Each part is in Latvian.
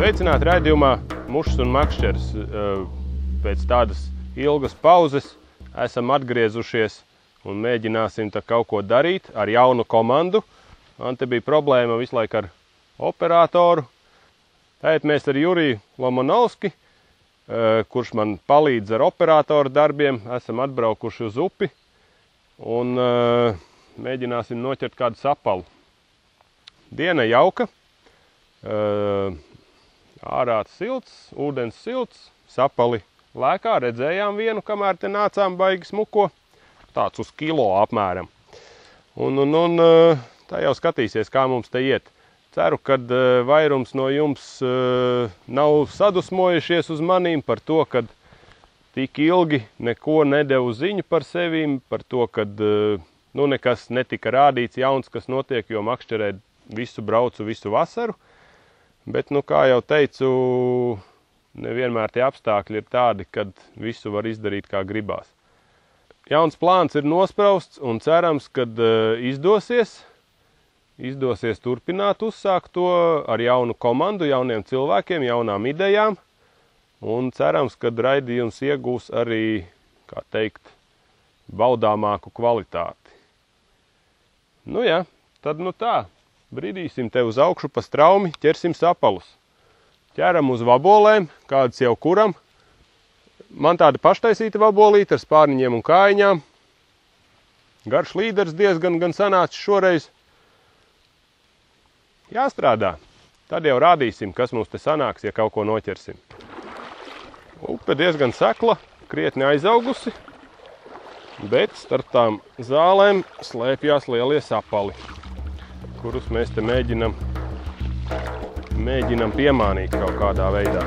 Sveicināti raidījumā Mušs un makšķers. Pēc tādas ilgas pauzes esam atgriezušies un mēģināsim kaut ko darīt ar jaunu komandu. Man te bija problēma visu laiku ar operatoru. Tagad mēs ar Juriju Lomonovski, kurš man palīdz ar operatoru darbiem, esam atbraukuši uz upi un mēģināsim noķert kādu sapalu. Diena jauka, ārā silts, ūdens silts, sapali lēkā, redzējām vienu, kamēr te nācām baigi smuko, tāds uz kilo apmēram. Un tā jau skatīsies, kā mums te iet. Ceru, ka vairums no jums nav sadusmojušies uz manīm par to, ka tik ilgi neko nedevu ziņu par sevīm, par to, ka nekas netika rādīts jauns, kas notiek, jo makšķerē visu braucu visu vasaru. Bet, kā jau teicu, nevienmēr tie apstākļi ir tādi, kad visu var izdarīt kā gribās. Jauns plāns ir nosprausts un cerams, ka izdosies turpināt uzsākt to ar jaunu komandu, jauniem cilvēkiem, jaunām idejām. Un cerams, ka raidījums iegūs arī, kā teikt, baudāmāku kvalitāti. Tad tā. Bridīsim te uz augšu pa straumi, ķersim sapalus. Ķeram uz vabolēm, kādas jau kuram. Man tāda paštaisīta vabolīta ar spārniņiem un kājiņām. Garš līderis diezgan sanācis šoreiz. Jāstrādā. Tad jau rādīsim, kas mums te sanāks, ja kaut ko noķersim. Upe diezgan sekla, krietni aizaugusi, bet starp tām zālēm slēpjās lielie sapali, kurus mēs te mēģinam piemānīt kaut kādā veidā.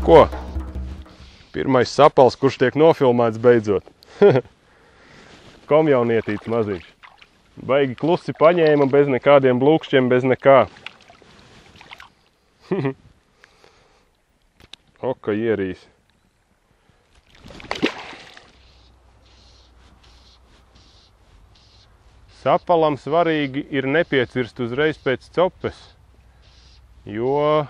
Ko? Pirmais sapals, kurš tiek nofilmēts beidzot. Komjaunietīts maziņš. Baigi klusi paņēma, bez nekādiem blūkšķiem, bez nekā. Oka ierīs. Sapalam svarīgi ir nepiecirst uzreiz pēc copes, jo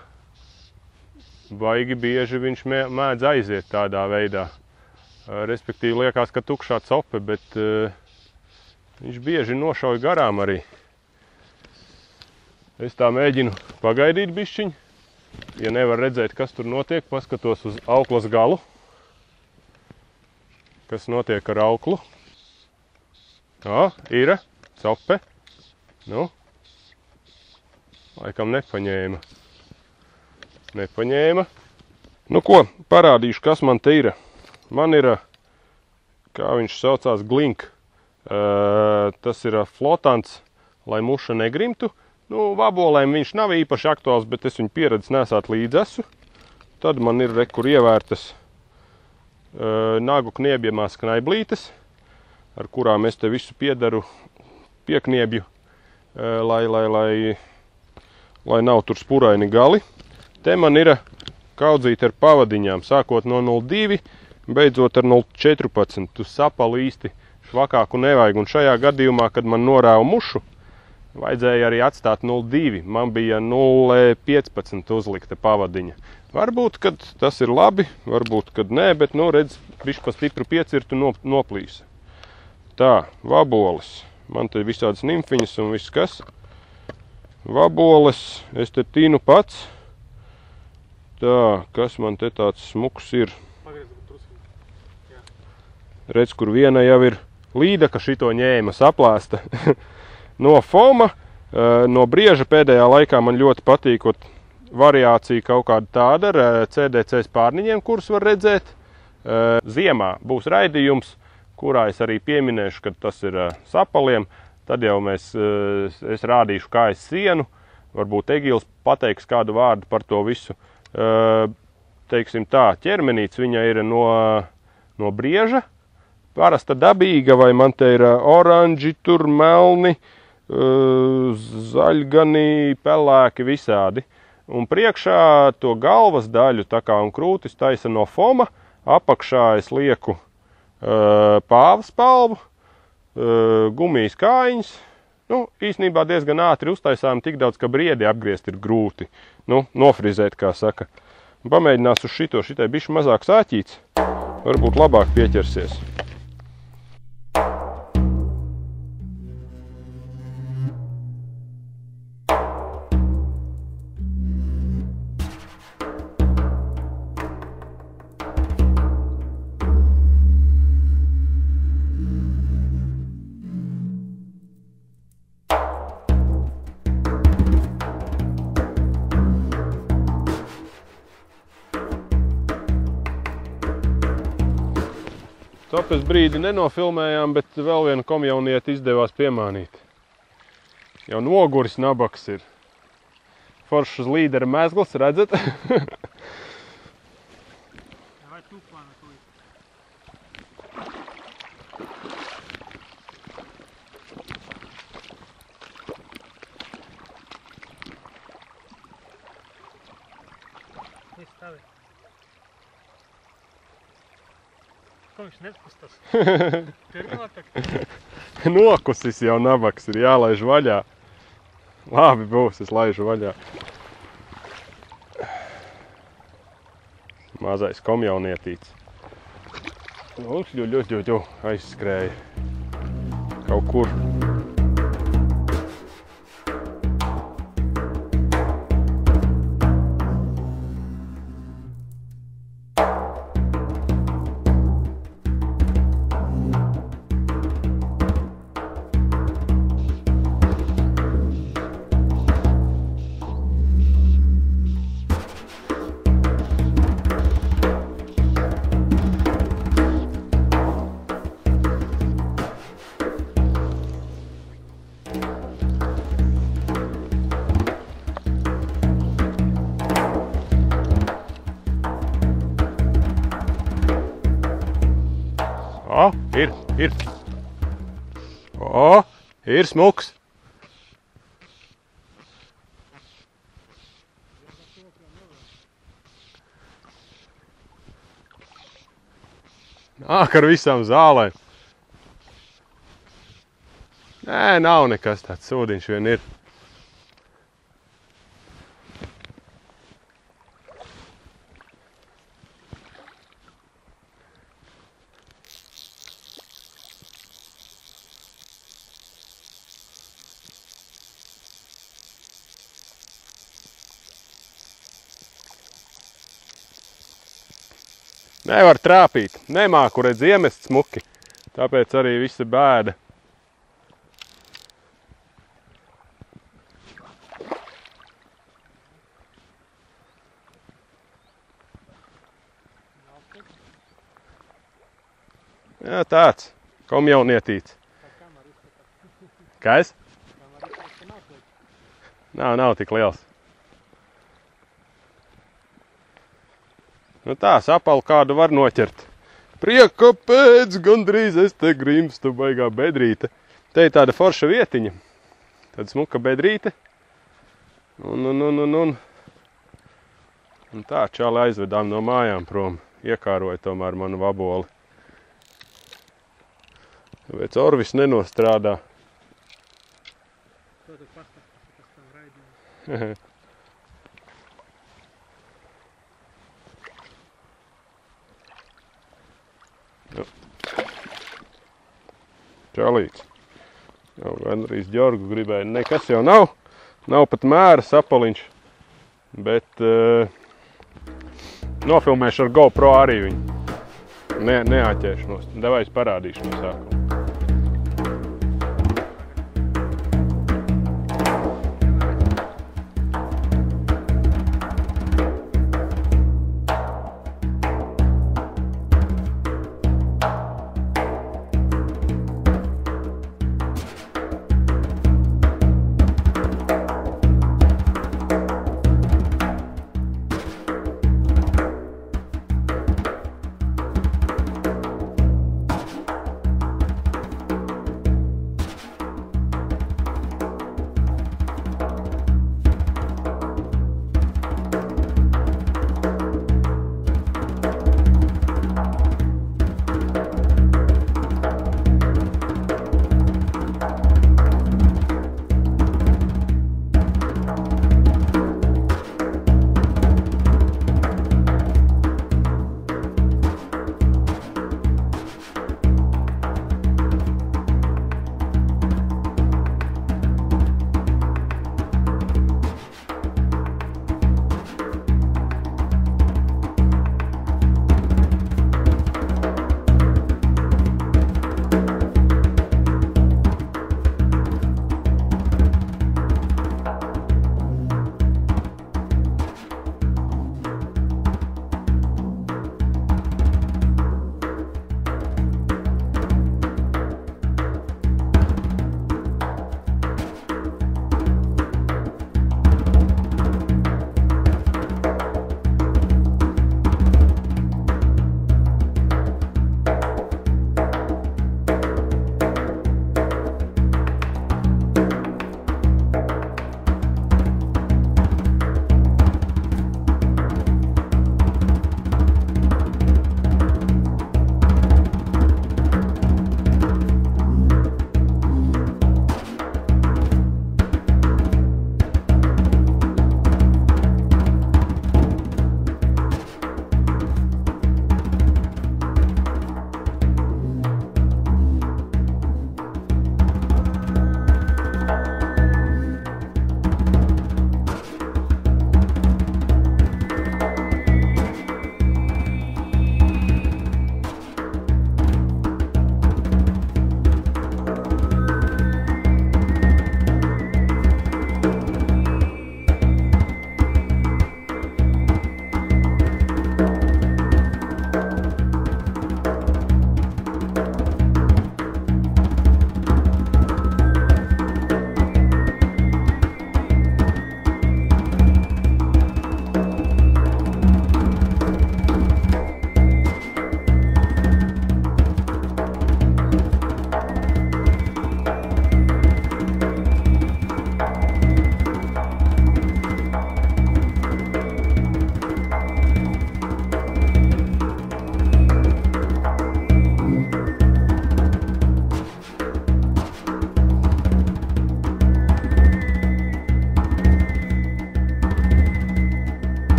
baigi bieži viņš mēdz aiziet tādā veidā. Respektīvi liekas, ka tukšā cope, bet viņš bieži nošauj garām arī. Es tā mēģinu pagaidīt bišķiņ. Ja nevar redzēt, kas tur notiek, paskatos uz auklas galu. Kas notiek ar auklu. Ir cope. Laikam nepaņēma. Nepaņēma. Ko, parādīšu, kas man te ir. Man ir kā viņš saucās, glink. Tas ir flotants, lai muša negrimtu. Nu, vabolēm viņš nav īpaši aktuāls, bet es viņu pieredzi nesāt līdz esu. Tad man ir rekur ievērtas nagu kniebjamās knaiblītes, ar kurām es te visu piedaru, piekniebju, lai nav tur spuraini gali. Te man ir kaudzīti ar pavadiņām, sākot no 0,2, beidzot ar 0,14. Tu sapalu īsti švakāku nevajag, un šajā gadījumā, kad man norāva mušu, vajadzēja arī atstāt 0,2. Man bija 0,15 uzlikta pavadiņa. Varbūt, kad tas ir labi, varbūt, kad nē, bet, nu, redz, bišķi pa stipru piecirtu noplīsa. Tā, vaboles. Man te visādas nimfiņas un viss kas. Vaboles, es te tīnu pats. Tā, kas man te tāds smuks ir? Redz, kur viena jau ir līda, ka šito ņēma saplēsta. No foma, no brieža pēdējā laikā man ļoti patīkot variācija kaut kāda tāda ar CDC spārniņiem, kurus var redzēt. Ziemā būs raidījums, kurā es arī pieminēšu, kad tas ir sapaliem. Tad jau es rādīšu, kā es sienu. Varbūt Egils pateiks kādu vārdu par to visu. Teiksim tā, ķermenīts viņa ir no brieža. Parasta dabīga, vai man te ir oranži, tur melni, zaļgani, pelēki visādi. Un priekšā to galvas daļu, tā kā un krūtis taisa no foma, apakšā es lieku pāvas palvu, gumijas kājiņas. Nu, īsnībā diezgan ātri uztaisām, tik daudz, ka briedi apgriezt ir grūti. Nu, nofrizēt, kā saka. Pamēģinās uz šitai bišķi mazāk sāķīts, varbūt labāk pieķersies. Tāpēc brīdi nenofilmējām, bet vēl vienu komjaunieti izdevās piemānīt. Jau noguris nabaks ir. Foršas līdera mezgls, redzat? Vai tupā na to ir. Stavi. Ko viņš neskustās? Pirmā tak? Nokusis jau nabaks, ir jālaiž vaļā. Labi būs, es laižu vaļā. Mazais komjaunietīts. Ļu, aizskrēja. Kaut kur. O, ir. O, ir smuks. Nāk ar visām zālēm. Nē, nav nekas tāds, sūdiņš vien ir. Nevar trāpīt, nemāku redz iemest smuki, tāpēc arī visa bēda. Jā, tāds. Komjaunietīts. Kas? Nav tik liels. Nu tā, sapalu kādu var noķert. Prieka pēc, gandrīz es te grimstu, baigā bedrīte. Te ir tāda forša vietiņa. Tāda smuka bedrīte. Un tā, čali aizvedām no mājām prom. Iekāroja tomēr manu vaboli. Tāpēc orvis nenostrādā. Ko tu pastāsti, kas tam raidījums? Čalīts. Jau gandrīz Ģorgu gribēja. Nekas jau nav. Nav pat mēra sapaliņš. Bet nofilmēšu ar GoPro arī viņu. Neāķēšanos. Devais parādīšu no sākuma.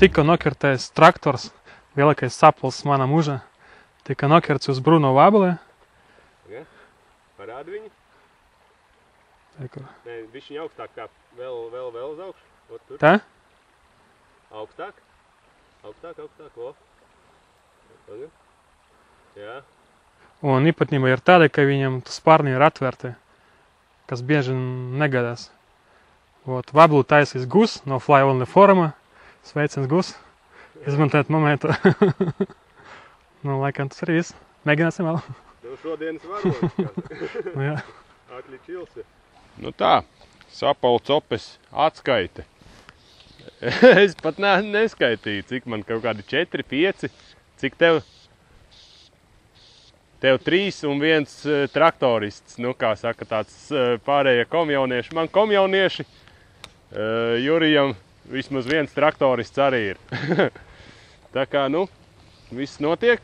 Tika nokirtais traktors, lielākais sapls mana muža. Tika nokirts uz Bruno Vābelē. Ja? Parādi viņu. Tekur. Nē, bišķiņ augstāk kā vēl uz augšu. Ot tur. Tā? Augstāk, o. Tagad. Jā. Un īpatnība ir tāda, ka viņam spārni ir atvērti, kas bieži negadās. Vablu taisīs Gus no Fly Only foruma. Sveiciens Gus. Izmantojot momentu. Laikam tas arī viss. Mēģināsim vēl. Tev šodienas varonis. Nu jā. Akļi čilsi. Nu tā, sapalu copes atskaite. Es pat neskaitīju, cik man kaut kādi 4, 5. Cik tev? Tev 3 un 1 traktorists. Nu, kā saka, tāds pārējie komjaunieši. Man komjaunieši, Jurijam vismaz 1 traktorists arī ir. Tā kā, nu, viss notiek.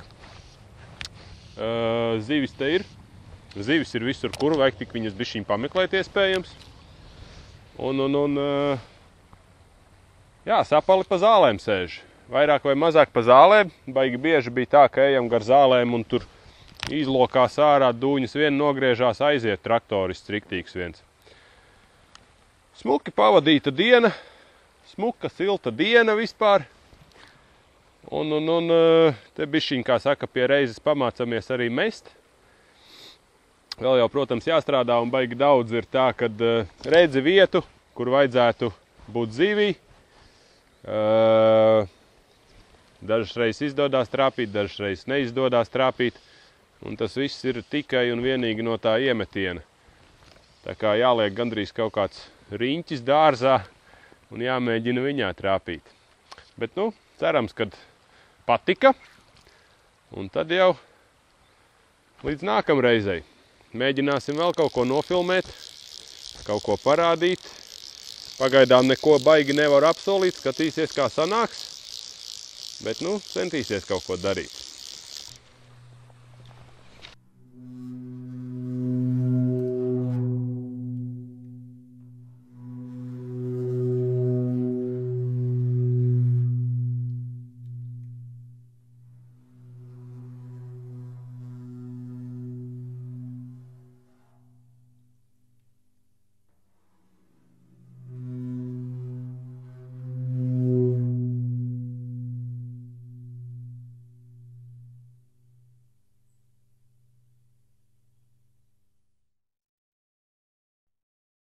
Zivis te ir. Zivis ir visur, kur vajag tik viņas bišķiņ pameklēt iespējams. Jā, sapali pa zālēm sēž. Vairāk vai mazāk pa zālēm. Baigi bieži bija tā, ka ejam gar zālēm un tur izlokās ārā dūņas, viena nogriežās, aiziet traktorists riktīgs viens. Smuki pavadīta diena, smuka, silta diena vispār. Un te bišķiņ, kā saka, pie reizes pamācamies arī mest. Vēl jau, protams, jāstrādā un baigi daudz ir tā, kad redzi vietu, kur vajadzētu būt zivī. Dažreiz izdodās trāpīt, dažreiz neizdodās trāpīt. Un tas viss ir tikai un vienīgi no tā iemetiena. Tā kā jāliek gandrīz kaut kāds riņķis dārzā un jāmēģina viņā trāpīt. Bet, nu, cerams, kad patika. Un tad jau līdz nākamreizei mēģināsim vēl kaut ko nofilmēt, kaut ko parādīt. Pagaidām neko baigi nevar apsolīt, skatīsies, kā sanāks. Bet, nu, centīsies kaut ko darīt.